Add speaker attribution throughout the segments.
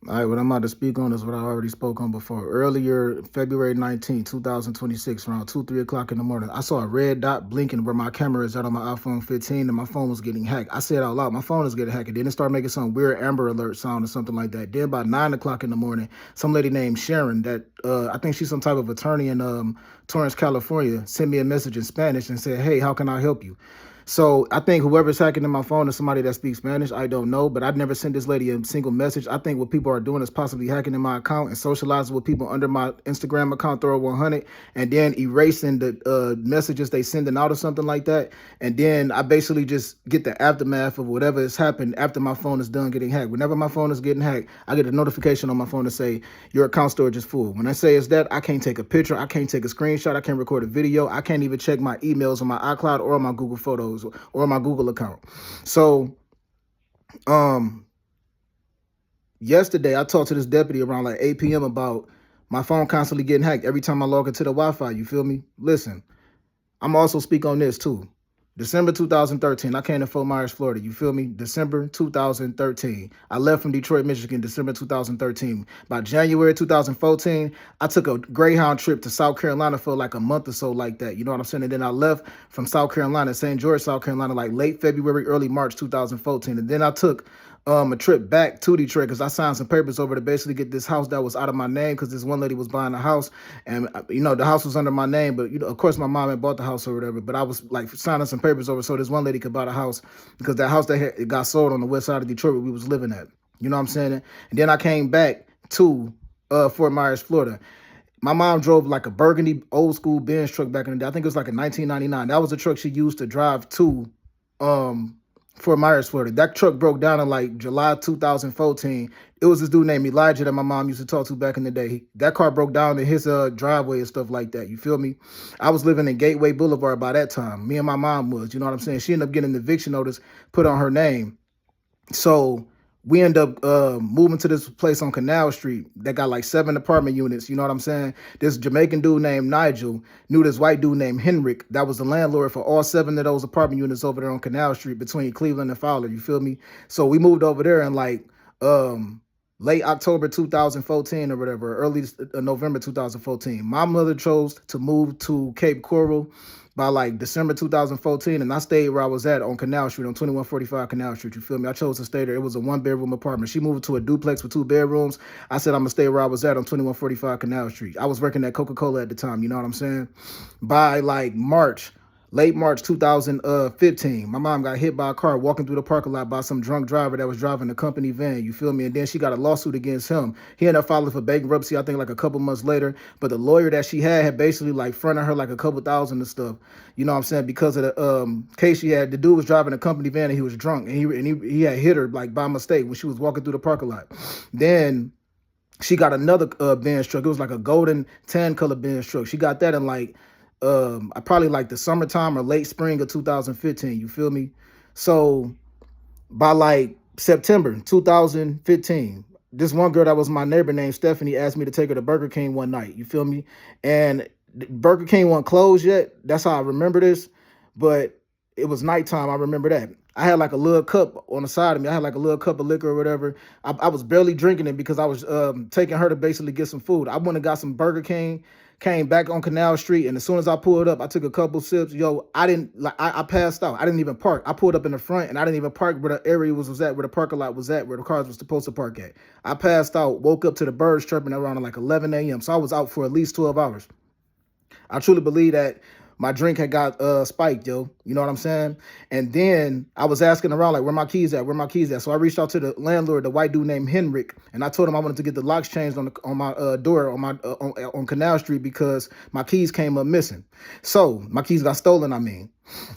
Speaker 1: All right, what I'm about to speak on is what I already spoke on before. Earlier, February 19th, 2026, around 2, 3 o'clock in the morning, I saw a red dot blinking where my camera is at on my iPhone 15 and my phone was getting hacked. I said out loud, my phone is getting hacked. And then it started making some weird Amber Alert sound or something like that. Then by 9 o'clock in the morning, some lady named Sharon, that I think she's some type of attorney in Torrance, California, sent me a message in Spanish and said, "Hey, how can I help you?" So I think whoever's hacking in my phone is somebody that speaks Spanish. I don't know, but I've never sent this lady a single message. I think what people are doing is possibly hacking in my account and socializing with people under my Instagram account, throw 100, and then erasing the messages they sending out or something like that. And then I basically just get the aftermath of whatever has happened after my phone is done getting hacked. Whenever my phone is getting hacked, I get a notification on my phone to say your account storage is full. When I say it's that, I can't take a picture, I can't take a screenshot, I can't record a video, I can't even check my emails on my iCloud or on my Google Photos or my Google account. So um yesterday I talked to this deputy around like 8 p.m. about my phone constantly getting hacked every time I log into the Wi-Fi. You feel me? Listen, I'm also speak on this too. December 2013, I came to Fort Myers, Florida. You feel me? December 2013. I left from Detroit, Michigan, December 2013. By January 2014, I took a Greyhound trip to South Carolina for like a month or so like that. You know what I'm saying? And then I left from South Carolina, St. George, South Carolina, like late February, early March 2014. And then I took a trip back to Detroit because I signed some papers over to basically get this house that was out of my name because this one lady was buying a house and the house was under my name, but of course my mom had bought the house or whatever, but I was like signing some papers over so this one lady could buy the house because that house that it got sold on the west side of Detroit where we was living at. You know what I'm saying? And then I came back to Fort Myers, Florida. My mom drove like a burgundy old school Benz truck back in the day. I think it was like a 1999. That was the truck she used to drive to um Fort Myers, Florida. That truck broke down in like July 2014. It was this dude named Elijah that my mom used to talk to back in the day. That car broke down in his driveway and stuff like that. You feel me? I was living in Gateway Boulevard by that time. Me and my mom was. You know what I'm saying? She ended up getting an eviction notice put on her name. So we end up moving to this place on Canal Street that got like 7 apartment units. You know what I'm saying? This Jamaican dude named Nigel knew this white dude named Henrik that was the landlord for all 7 of those apartment units over there on Canal Street between Cleveland and Fowler. You feel me? So we moved over there in like late October 2014 or whatever, early November 2014. My mother chose to move to Cape Coral by like December 2014, and I stayed where I was at on Canal Street, on 2145 Canal Street. You feel me? I chose to stay there. It was a 1 bedroom apartment. She moved to a duplex with 2 bedrooms. I said I'm gonna stay where I was at on 2145 Canal Street. I was working at Coca-Cola at the time. You know what I'm saying? By like late March 2015, my mom got hit by a car walking through the parking lot by some drunk driver that was driving a company van. You feel me? And then she got a lawsuit against him. He ended up filing for bankruptcy, I think, like a couple months later. But the lawyer that she had basically like fronted her like a couple thousand and stuff. You know what I'm saying? Because of the case she had, the dude was driving a company van and he was drunk and he had hit her like by mistake when she was walking through the parking lot. Then she got another Benz truck. It was like a golden tan color Benz truck. She got that in like I probably like the summertime or late spring of 2015. You feel me? So by like September 2015, this one girl that was my neighbor named Stephanie asked me to take her to Burger King one night. You feel me? And Burger King wasn't closed yet. That's how I remember this. But it was nighttime. I remember that. I had like a little cup on the side of me. I had like a little cup of liquor or whatever. I was barely drinking it because I was taking her to basically get some food. I went and got some Burger King, came back on Canal Street, and as soon as I pulled up, I took a couple sips. Yo, I didn't like I passed out. I didn't even park. I pulled up in the front and I didn't even park where the area was at, where the parking lot was at, where the cars were supposed to park at. I passed out, woke up to the birds chirping around like 11 a.m. So I was out for at least 12 hours. I truly believe that my drink had got spiked, yo. You know what I'm saying? And then I was asking around, like, where my keys at? Where my keys at? So I reached out to the landlord, the white dude named Henrik, and I told him I wanted to get the locks changed on my door on Canal Street because my keys came up missing. So my keys got stolen, I mean.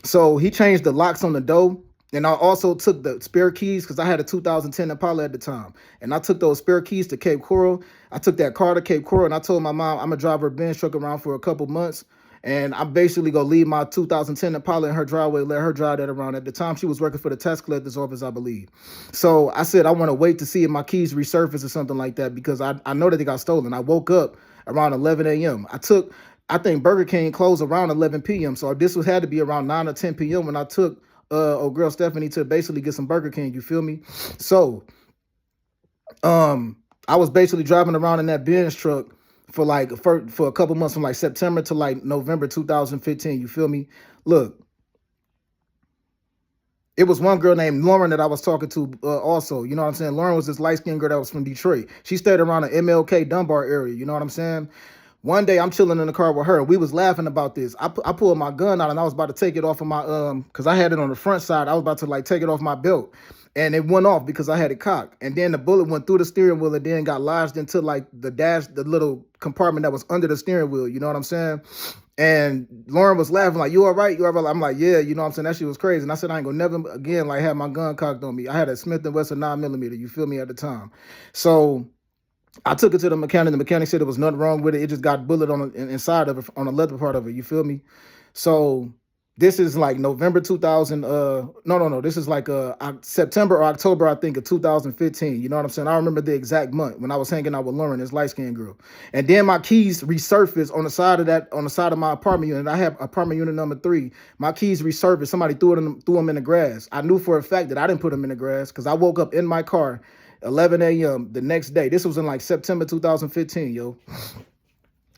Speaker 1: So he changed the locks on the door. And I also took the spare keys because I had a 2010 Impala at the time. And I took those spare keys to Cape Coral. I took that car to Cape Coral and I told my mom I'm going to drive her Benz truck around for a couple months. And I'm basically going to leave my 2010 Impala in her driveway, let her drive that around. At the time, she was working for the tax collector's office, I believe. So I said I want to wait to see if my keys resurface or something like that because I know that they got stolen. I woke up around 11 a.m. I think Burger King closed around 11 p.m. So this had to be around 9 or 10 p.m. when I took old girl Stephanie to basically get some Burger King. You feel me? So I was basically driving around in that Benz truck for like for a couple months from like September to like November 2015. You feel me? Look, it was one girl named Lauren that I was talking to also. You know what I'm saying? Lauren was this light skinned girl that was from Detroit. She stayed around the MLK Dunbar area. You know what I'm saying? One day I'm chilling in the car with her. We was laughing about this. I pulled my gun out and I was about to take it off of my because I had it on the front side. I was about to like take it off my belt. And it went off because I had it cocked. And then the bullet went through the steering wheel and then got lodged into like the dash, the little compartment that was under the steering wheel. You know what I'm saying? And Lauren was laughing like, "You all right? You all right?" I'm like, "Yeah." You know what I'm saying? That shit was crazy. And I said, I ain't gonna never again like have my gun cocked on me. I had a Smith & Wesson 9mm. You feel me, at the time. So I took it to the mechanic. The mechanic said there was nothing wrong with it. It just got bullet on the inside of it, on the leather part of it. You feel me? So this is like November 2000. No. This is like September or October, I think, of 2015. You know what I'm saying? I remember the exact month when I was hanging out with Lauren, this light skinned girl. And then my keys resurfaced on the side of my apartment unit. I have apartment unit number 3. My keys resurfaced. Somebody threw them in the grass. I knew for a fact that I didn't put them in the grass because I woke up in my car 11 a.m. the next day. This was in like September 2015, yo.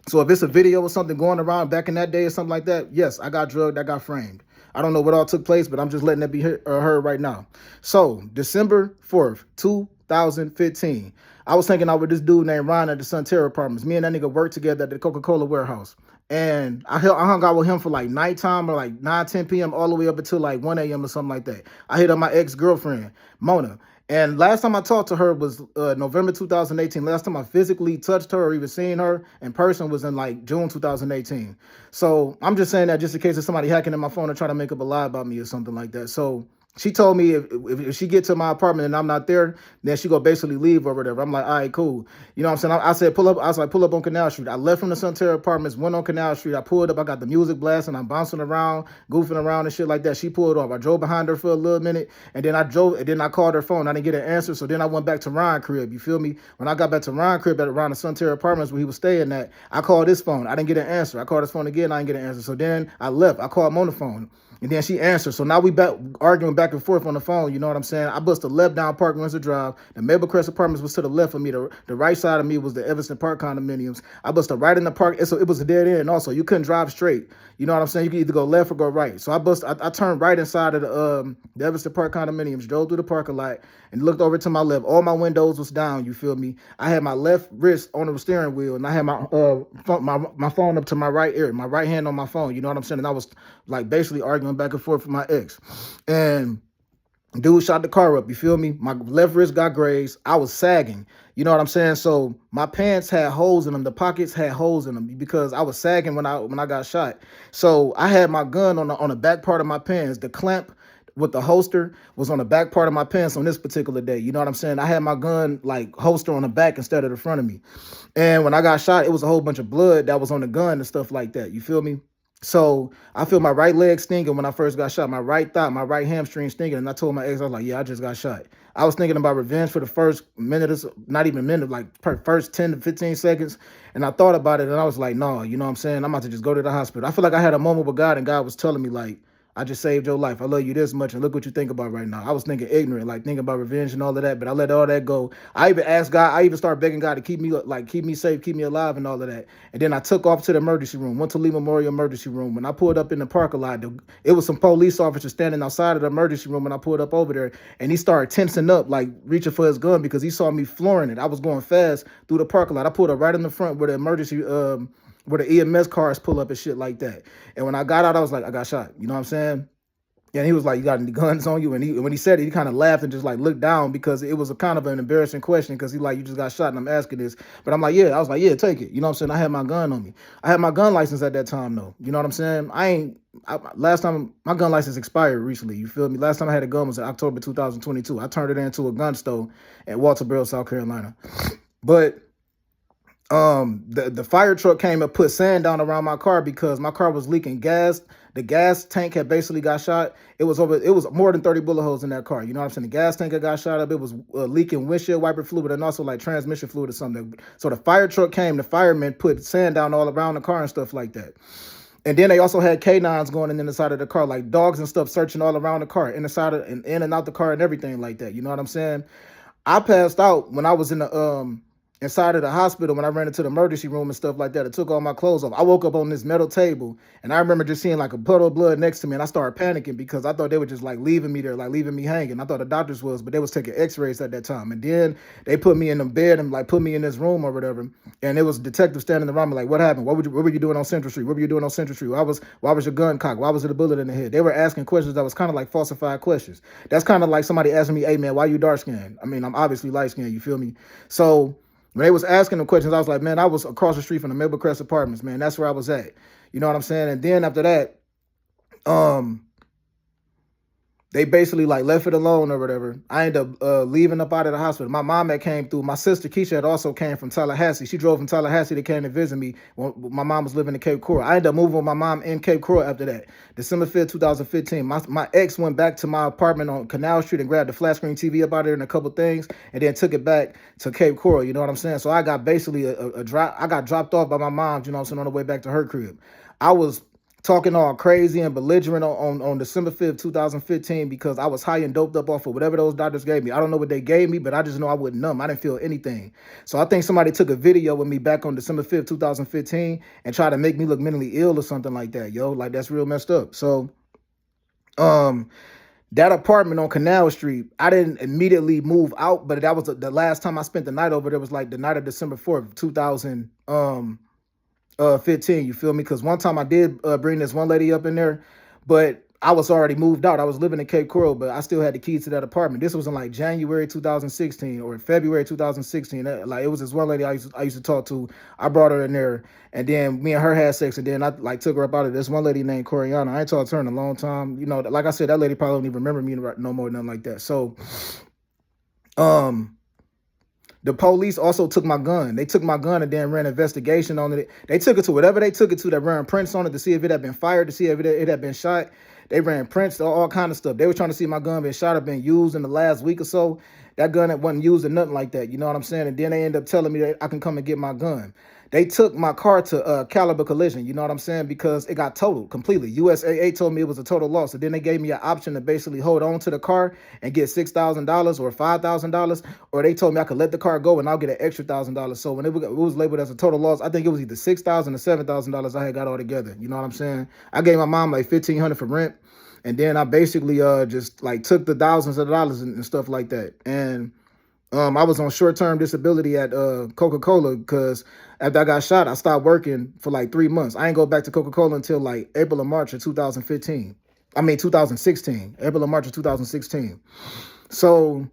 Speaker 1: So if it's a video or something going around back in that day or something like that, yes, I got drugged, I got framed. I don't know what all took place, but I'm just letting that be heard right now. So December 4th, 2015, I was hanging out with this dude named Ryan at the Sunterra Apartments. Me and that nigga worked together at the Coca-Cola warehouse. And I hung out with him for like nighttime or like 9, 10 p.m. all the way up until like 1 a.m. or something like that. I hit up my ex-girlfriend, Mona. And last time I talked to her was November 2018. Last time I physically touched her or even seen her in person was in like June 2018. So I'm just saying that just in case there's somebody hacking in my phone and trying to make up a lie about me or something like that. So she told me if she gets to my apartment and I'm not there, then she gonna basically leave or whatever. I'm like, all right, cool. You know what I'm saying? I said, pull up. I was like, pull up on Canal Street. I left from the Sunterra Apartments, went on Canal Street. I pulled up. I got the music blasting. I'm bouncing around, goofing around and shit like that. She pulled off. I drove behind her for a little minute, and then I called her phone. I didn't get an answer, so then I went back to Ryan's crib. You feel me? When I got back to Ryan's crib around the Sunterra Apartments where he was staying at, I called his phone. I didn't get an answer. I called his phone again. I didn't get an answer. So then I left. I called him on the phone. And then she answered. So now we back arguing back and forth on the phone. You know what I'm saying? I bust a left down Park Windsor Drive. The Maplecrest Apartments was to the left of me. The right side of me was the Evanston Park condominiums. I bust a right in the park. So it was a dead end also. You couldn't drive straight. You know what I'm saying? You could either go left or go right. So I turned right inside of the Evanston Park condominiums, drove through the parking lot, and looked over to my left. All my windows was down, you feel me? I had my left wrist on the steering wheel, and I had my phone up to my right ear, my right hand on my phone, you know what I'm saying? And I was like basically arguing back and forth with my ex. And dude shot the car up, you feel me? My left wrist got grazed. I was sagging. You know what I'm saying? So my pants had holes in them. The pockets had holes in them because I was sagging when I got shot. So I had my gun on the back part of my pants. The clamp with the holster was on the back part of my pants on this particular day. You know what I'm saying? I had my gun like holster on the back instead of the front of me. And when I got shot, it was a whole bunch of blood that was on the gun and stuff like that. You feel me? So I feel my right leg stinging when I first got shot, my right thigh, my right hamstring stinging. And I told my ex, I was like, yeah, I just got shot. I was thinking about revenge for the first minute, not even minute, like first 10 to 15 seconds. And I thought about it and I was like, no, you know what I'm saying? I'm about to just go to the hospital. I feel like I had a moment with God and God was telling me like, I just saved your life. I love you this much, and look what you think about right now. I was thinking ignorant, like thinking about revenge and all of that, but I let all that go. I even asked God, I even started begging God to keep me safe, keep me alive and all of that. And then I took off to the emergency room, went to Lee Memorial Emergency Room. When I pulled up in the parking lot, it was some police officers standing outside of the emergency room, and I pulled up over there, and he started tensing up, like reaching for his gun because he saw me flooring it. I was going fast through the parking lot. I pulled up right in the front where the emergency where the EMS cars pull up and shit like that. And when I got out, I was like, I got shot. You know what I'm saying? And he was like, you got any guns on you? And when he said it, he kind of laughed and just like looked down because it was a kind of an embarrassing question because he like, you just got shot and I'm asking this. But I'm like, yeah. I was like, yeah, take it. You know what I'm saying? I had my gun on me. I had my gun license at that time though. You know what I'm saying? Last time my gun license expired recently. You feel me? Last time I had a gun was in October 2022. I turned it into a gun store at Walterboro, South Carolina. But the fire truck came and put sand down around my car because my car was leaking gas. The gas tank had basically got shot. It was more than 30 bullet holes in that car. You know what I'm saying? The gas tank had got shot up. It was leaking windshield wiper fluid and also like transmission fluid or something. So the fire truck came, the firemen put sand down all around the car and stuff like that. And then they also had canines going in the side of the car, like dogs and stuff searching all around the car, in and out the car and everything like that. You know what I'm saying? I passed out when I was in the inside of the hospital when I ran into the emergency room and stuff like that. I took all my clothes off. I woke up on this metal table, and I remember just seeing like a puddle of blood next to me, and I started panicking because I thought they were just like leaving me there, like leaving me hanging. I thought the doctors was, but they was taking X-rays at that time. And then they put me in the bed and like put me in this room or whatever. And it was a detective standing around me like, "What happened? What were you doing on Central Street? What were you doing on Central Street? Why was your gun cocked? Why was it a bullet in the head?" They were asking questions that was kind of like falsified questions. That's kind of like somebody asking me, "Hey man, why you dark skinned?" I mean, I'm obviously light skinned. You feel me? So when they was asking them questions, I was like, man, I was across the street from the Maple Crest Apartments, man. That's where I was at. You know what I'm saying? And then after that, um, they basically like left it alone or whatever. I ended up leaving up out of the hospital. My mom had came through. My sister Keisha had also came from Tallahassee. She drove from Tallahassee to came to visit me when my mom was living in Cape Coral. I ended up moving with my mom in Cape Coral after that. December 5th, 2015. My ex went back to my apartment on Canal Street and grabbed the flat screen TV up out there and a couple things, and then took it back to Cape Coral. You know what I'm saying? So I got basically a drop. I got dropped off by my mom. You know what I'm saying, on the way back to her crib. I was talking all crazy and belligerent on December 5th, 2015, because I was high and doped up off of whatever those doctors gave me. I don't know what they gave me, but I just know I wasn't numb. I didn't feel anything. So I think somebody took a video with me back on December 5th, 2015 and tried to make me look mentally ill or something like that, yo. Like, that's real messed up. So, that apartment on Canal Street, I didn't immediately move out, but that was the last time I spent the night over there was like the night of December 4th, 2015, you feel me? Because one time I did bring this one lady up in there, but I was already moved out. I was living in Cape Coral, but I still had the keys to that apartment. This was in like January 2016 or February 2016. Like, it was this one lady I used to talk to. I brought her in there, and then me and her had sex, and then I like took her up out of this one lady named Coriana. I ain't talked to her in a long time. You know, like I said, that lady probably don't even remember me no more, nothing like that. So, the police also took my gun. They took my gun and then ran an investigation on it. They took it to whatever they took it to. They ran prints on it to see if it had been fired, to see if it had been shot. They ran prints, all kind of stuff. They were trying to see if my gun been shot or been used in the last week or so. That gun that wasn't used or nothing like that. You know what I'm saying? And then they end up telling me that I can come and get my gun. They took my car to Caliber Collision, you know what I'm saying, because it got totaled completely. USAA told me it was a total loss. And then they gave me an option to basically hold on to the car and get $6,000 or $5,000, or they told me I could let the car go and I'll get an extra $1,000. So when it was labeled as a total loss, I think it was either $6,000 or $7,000 I had got all together. You know what I'm saying? I gave my mom like $1,500 for rent, and then I basically just like took the thousands of dollars and stuff like that. And I was on short-term disability at Coca-Cola because after I got shot, I stopped working for like 3 months. I ain't go back to Coca-Cola until like April or March of 2015. I mean, 2016. April or March of 2016. So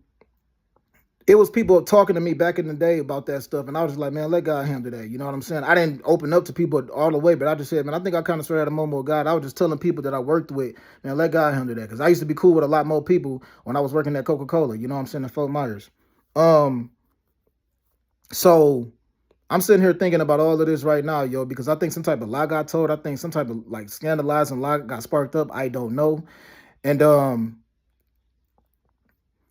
Speaker 1: it was people talking to me back in the day about that stuff, and I was just like, man, let God handle that. You know what I'm saying? I didn't open up to people all the way, but I just said, man, I think I kind of started at a moment with God. I was just telling people that I worked with, man, let God handle that. Because I used to be cool with a lot more people when I was working at Coca-Cola. You know what I'm saying? In Fort Myers. So I'm sitting here thinking about all of this right now, yo, because I think some type of lie got told. I think some type of like scandalizing lie got sparked up. I don't know. And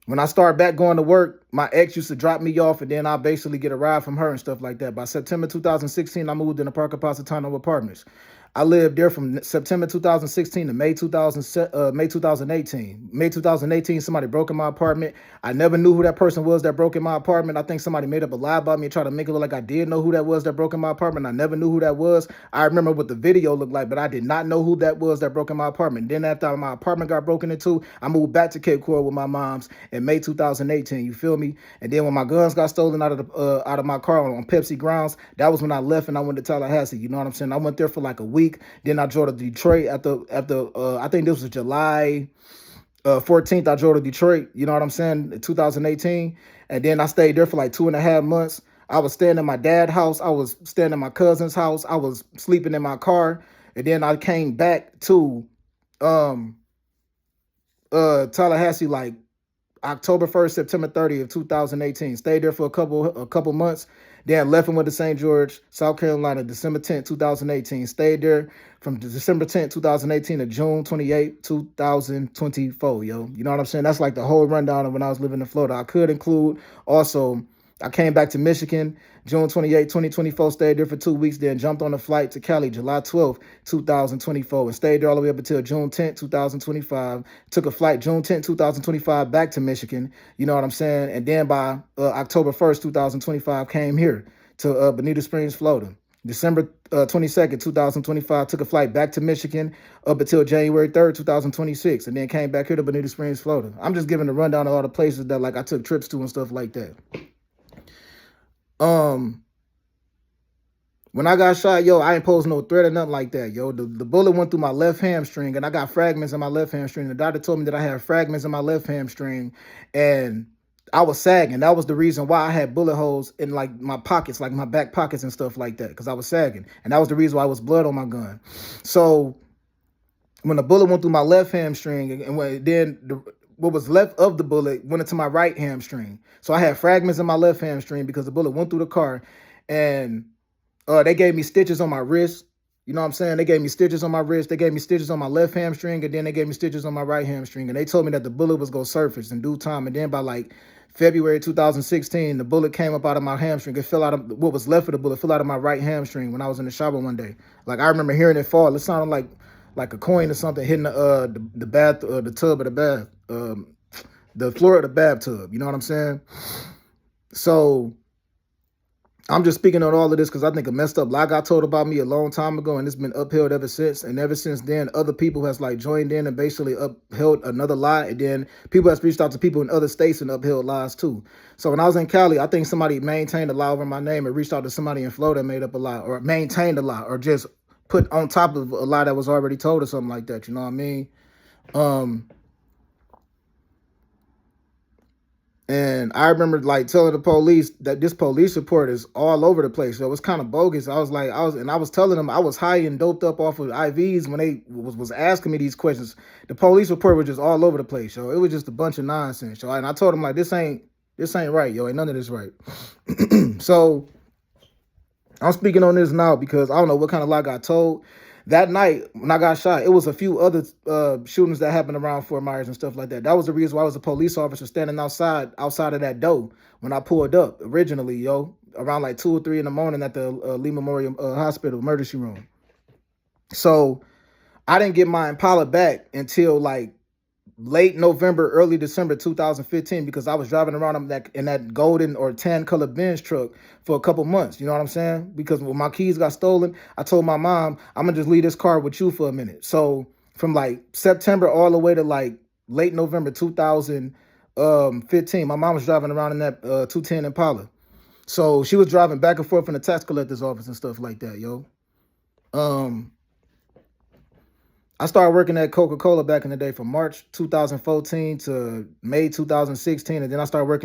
Speaker 1: when I started back going to work, my ex used to drop me off, and then I basically get a ride from her and stuff like that. By September 2016, I moved in the Parker Positano Apartments. I lived there from September 2016 to May 2018. May 2018, somebody broke in my apartment. I never knew who that person was that broke in my apartment. I think somebody made up a lie about me and tried to make it look like I did know who that was that broke in my apartment. I never knew who that was. I remember what the video looked like, but I did not know who that was that broke in my apartment. Then after my apartment got broken into, I moved back to Cape Coral with my mom's in May 2018. You feel me? And then when my guns got stolen out of my car on Pepsi grounds, that was when I left and I went to Tallahassee. You know what I'm saying? I went there for like a week. Then I drove to Detroit after I think this was July 14th. I drove to Detroit. You know what I'm saying? In 2018, and then I stayed there for like 2.5 months. I was staying in my dad's house. I was staying in my cousin's house. I was sleeping in my car, and then I came back to Tallahassee like October 1st, September 30th, 2018. Stayed there for a couple months. Then left and went to St. George, South Carolina, December 10th, 2018. Stayed there from December 10th, 2018 to June 28th, 2024, yo. You know what I'm saying? That's like the whole rundown of when I was living in Florida. I could include also I came back to Michigan June 28, 2024, stayed there for 2 weeks, then jumped on a flight to Cali July 12th, 2024, and stayed there all the way up until June 10th, 2025. Took a flight June 10th, 2025 back to Michigan, you know what I'm saying? And then by October 1st, 2025, came here to Bonita Springs, Florida. December 22nd, 2025, took a flight back to Michigan up until January 3rd, 2026, and then came back here to Bonita Springs, Florida. I'm just giving a rundown of all the places that like I took trips to and stuff like that. When I got shot, yo, I ain't posed no threat or nothing like that, yo. The bullet went through my left hamstring, and I got fragments in my left hamstring. The doctor told me that I had fragments in my left hamstring, and I was sagging. That was the reason why I had bullet holes in like my pockets, like my back pockets and stuff like that, because I was sagging, and that was the reason why I was blood on my gun. So when the bullet went through my left hamstring, and what was left of the bullet went into my right hamstring. So I had fragments in my left hamstring because the bullet went through the car, and they gave me stitches on my wrist. You know what I'm saying? They gave me stitches on my wrist. They gave me stitches on my left hamstring, and then they gave me stitches on my right hamstring. And they told me that the bullet was going to surface in due time. And then by like February 2016, the bullet came up out of my hamstring. It fell out of what was left of the bullet, fell out of my right hamstring when I was in the shower one day. Like I remember hearing it fall. It sounded like a coin or something hitting the bath, the tub of the bath, the floor of the bathtub. You know what I'm saying? So I'm just speaking on all of this because I think a messed up lie got told about me a long time ago, and it's been upheld ever since. And ever since then, other people has like joined in and basically upheld another lie. And then people has reached out to people in other states and upheld lies too. So when I was in Cali, I think somebody maintained a lie over my name and reached out to somebody in Florida and made up a lie, or maintained a lie, or just put on top of a lie that was already told or something like that. You know what I mean? And I remember like telling the police that this police report is all over the place. So it was kind of bogus. I was telling them I was high and doped up off of IVs when they was asking me these questions. The police report was just all over the place. So it was just a bunch of nonsense. So, and I told them like, this ain't right, yo. Ain't none of this right. So I'm speaking on this now because I don't know what kind of lie I got told. That night when I got shot, it was a few other shootings that happened around Fort Myers and stuff like that. That was the reason why I was a police officer standing outside of that door when I pulled up originally, yo, around like 2 or 3 in the morning at the Lee Memorial Hospital emergency room. So I didn't get my Impala back until like late November, early December 2015, because I was driving around in that golden or tan colored Benz truck for a couple months. You know what I'm saying? Because when my keys got stolen, I told my mom, I'm going to just leave this car with you for a minute. So from like September all the way to like late November 2015, my mom was driving around in that 210 Impala. So she was driving back and forth from the tax collector's office and stuff like that, yo. I started working at Coca-Cola back in the day from March 2014 to May 2016, and then I started working